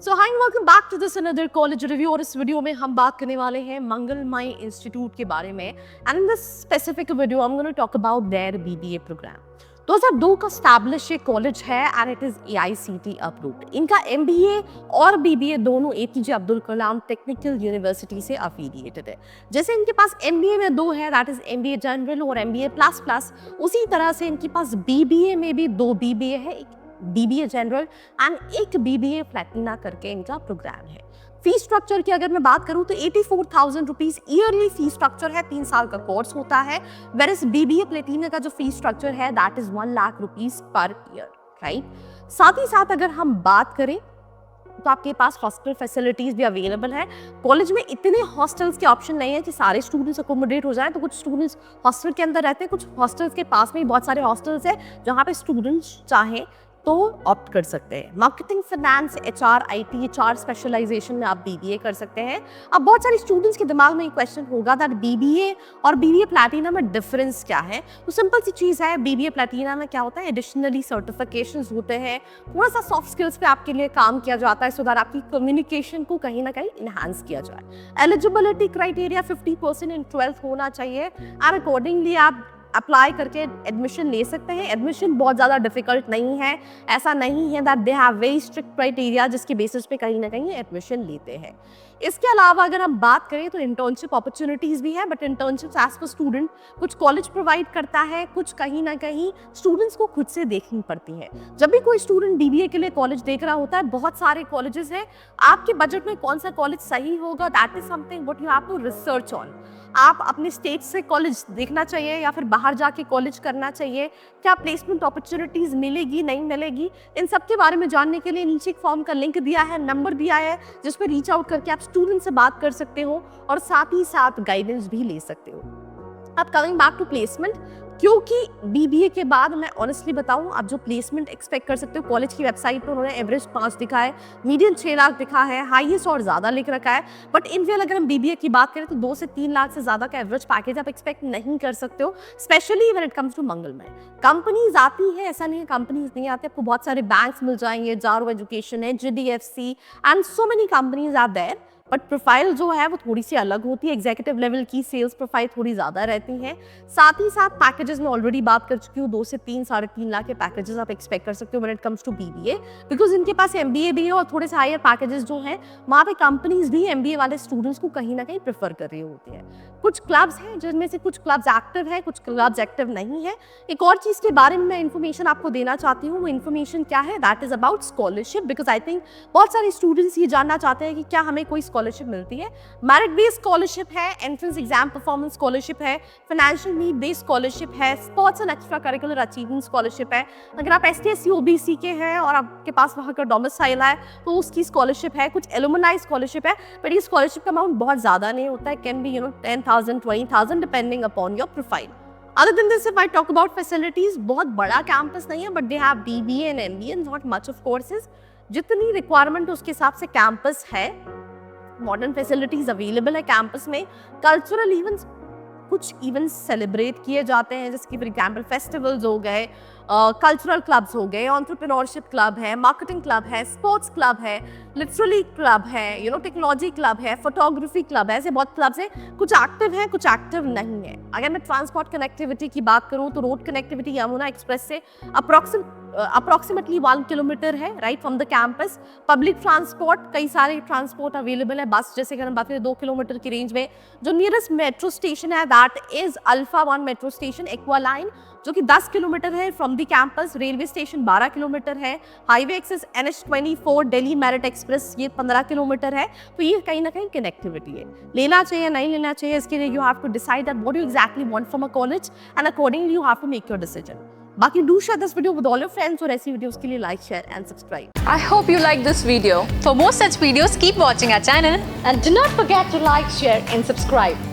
So hi welcome back to this another college review. और इस video में हम बात करने वाले हैं मंगलमय इंस्टीट्यूट के बारे में। And in this specific video I am going to talk about their BBA program. 2002 का स्टैब्लिश ये कॉलेज है and it is AICTE approved. इनका MBA और BBA दोनों APJ Abdul Kalam technical university से अफिलिएटेड है। जैसे इनके पास MBA में 2 है, दैट इज MBA जनरल और MBA++, उसी तरह से इनके पास BBA में भी 2 BBA है, एक BBA जनरल एंड एक BBA प्लैटिना करके इनका प्रोग्राम है। फीस स्ट्रक्चर की अगर मैं बात करूं तो 84,000 रुपीज ईयरली फीस स्ट्रक्चर है, 3 साल का कोर्स होता है। वेरस BBA प्लैटिना का जो फीस स्ट्रक्चर है that is 1 lakh rupees per year, right. साथ ही साथ अगर हम बात करें तो आपके पास हॉस्टल फैसिलिटीज भी अवेलेबल है। कॉलेज में इतने हॉस्टल्स के ऑप्शन नहीं है कि सारे स्टूडेंट्स अकोमोडेट हो जाए, तो कुछ स्टूडेंट्स हॉस्टल के अंदर रहते हैं, कुछ हॉस्टल्स के पास में ही बहुत सारे हॉस्टल्स है जहाँ पे स्टूडेंट्स चाहें तो ऑप्ट कर सकते हैं। Marketing, finance, HR, IT, HR specialization में आप BBA कर सकते हैं। अब बहुत सारे स्टूडेंट्स के दिमाग में एक क्वेश्चन होगा दैट BBA और BBA प्लैटिना में डिफरेंस क्या है। तो सिंपल सी चीज़ है, BBA प्लैटिना में क्या होता है, एडिशनली सर्टिफिकेशंस होते हैं, थोड़ा सा सॉफ्ट स्किल्स पे आपके लिए काम किया जाता है सो दैट आपकी कम्युनिकेशन को कहीं ना कहीं इन्हांस किया जाए। एलिजिबिलिटी क्राइटेरिया 50% इन 12th होना चाहिए एंड अकॉर्डिंगली आप अप्लाई करके एडमिशन ले सकते हैं। एडमिशन बहुत ज़्यादा डिफिकल्ट नहीं है, ऐसा नहीं है that they have very strict criteria जिसके बेसिस पे कहीं ना कहीं एडमिशन लेते हैं। इसके अलावा अगर हम बात करें तो इंटर्नशिप अपॉर्चुनिटीज़ भी है, but internships as per student कुछ कॉलेज प्रोवाइड करता है, कुछ कहीं ना कहीं स्टूडेंट्स को खुद से देखनी पड़ती है। जब भी कोई स्टूडेंट BBA के लिए कॉलेज देख रहा होता है, बहुत सारे कॉलेजेस हैं, आपके बजट में कौन सा कॉलेज सही होगा that is something what you have to research on. आप अपने स्टेट से कॉलेज देखना चाहिए या फिर बाहर जाके कॉलेज करना चाहिए, क्या प्लेसमेंट अपॉर्चुनिटीज़ मिलेगी नहीं मिलेगी, इन सब के बारे में जानने के लिए नीचे एक फॉर्म का लिंक दिया है, नंबर दिया है जिस पर रीच आउट करके आप स्टूडेंट से बात कर सकते हो और साथ ही साथ गाइडेंस भी ले सकते हो। अब कमिंग बैक टू प्लेसमेंट, क्योंकि BBA के बाद मैं ऑनेस्टली बताऊं, आप जो प्लेसमेंट एक्सपेक्ट कर सकते हो, कॉलेज की वेबसाइट पर उन्होंने एवरेज 5 दिखा है, मीडियन 6 लाख दिखा है, हाईएस्ट और ज़्यादा लिख रखा है। बट इन रियल अगर हम BBA की बात करें तो 2 से 3 लाख से ज़्यादा का एवरेज पैकेज आप एक्सपेक्ट नहीं कर सकते हो, specially when it comes to Mangalmay. Companies आती है, ऐसा नहीं है कंपनीज नहीं आती, आपको बहुत सारे बैंक्स मिल जाएंगे, जारो एजुकेशन है, GDFC and so many companies are there. But profile जो है वो थोड़ी सी अलग होती है, एग्जीक्यूटिव लेवल की सेल्स प्रोफाइल थोड़ी ज़्यादा रहती हैं। साथ ही साथ पैकेजेस में ऑलरेडी बात कर चुकी हूँ, 2 से 3, 3.5 लाख के पैकेजेस आप एक्सपेक्ट कर सकते हो when it comes to BBA, because इनके पास MBA भी है और थोड़े से हायर पैकेजेस जो हैं वहाँ पे कंपनीज भी MBA वाले स्टूडेंट्स को कहीं ना कहीं प्रेफर कर रही होती है। कुछ क्लब्स हैं जिनमें से कुछ क्लब्स एक्टिव है, कुछ क्लब्स एक्टिव नहीं है। एक और चीज़ के बारे में मैं इन्फॉर्मेशन आपको देना चाहती हूँ, वो इन्फॉर्मेशन क्या है, that is about scholarship, because I think बहुत सारे स्टूडेंट्स ये जानना चाहते हैं कि क्या हमें कोई स्कॉलरशिप मिलती है। मेरिट बेस्ड स्कॉलरशिप है, एंट्रेंस एग्जाम परफॉर्मेंस स्कॉलरशिप है, फाइनेंशियल नीड बेस्ड स्कॉलरशिप है, sports and extra curricular achievement scholarship है। अगर आप ST/SC OBC के हैं और आपके पास वहाँ का डोमिसाइल है तो उसकी स्कॉलरशिप है। कुछ एलुमनाई स्कॉलरशिप है, बट ये स्कॉलरशिप का अमाउंट बहुत ज़्यादा नहीं होता है, can be 10,000 20,000 depending upon your profile. Other than this, if I talk about facilities, बहुत बड़ा कैंपस नहीं है, but they have BBA and MBA and not much of courses। जितनी रिक्वायरमेंट उसके हिसाब से कैंपस है, मॉडर्न फैसिलिटीज अवेलेबल है कैंपस में। कल्चरल इवेंट्स, कुछ इवेंट्स सेलिब्रेट किए जाते हैं, जैसे कि फॉर एग्जाम्पल फेस्टिवल्स हो गए, कल्चरल क्लब्स हो गए, एंटरप्रेन्योरशिप क्लब है, मार्केटिंग क्लब है, स्पोर्ट्स क्लब है, लिटरेरी क्लब है, टेक्नोलॉजी क्लब है, फोटोग्राफी क्लब है, ऐसे बहुत क्लब्स हैं। कुछ एक्टिव हैं, कुछ एक्टिव नहीं है। अगर मैं ट्रांसपोर्ट कनेक्टिविटी की बात करूँ तो रोड कनेक्टिविटी यमुना एक्सप्रेस से अप्रॉक्सीमेटली 1 किलोमीटर है, right from the campus. Public transport, कई सारे ट्रांसपोर्ट अवेलेबल है। बस जैसे अगर हम बात करें 2 किलोमीटर की रेंज में जो नियरेस्ट मेट्रो स्टेशन है that is alpha 1 metro station, aqua line, जो कि 10 किलोमीटर है from the campus. Railway station 12 kilometre है। Highway access NH24 Delhi Meerut express ये 15 किलोमीटर है। तो ये कहीं ना कहीं कनेक्टिविटी है। लेना चाहिए नहीं लेना चाहिए, इसके लिए you have to decide that what you exactly want from a college and accordingly you have to make your decision. बाकी do share this video with all your friends और ऐसी वीडियोस के लिए like, share and subscribe. I hope you like this video. For more such videos, keep watching our channel. And do not forget to like, share and subscribe.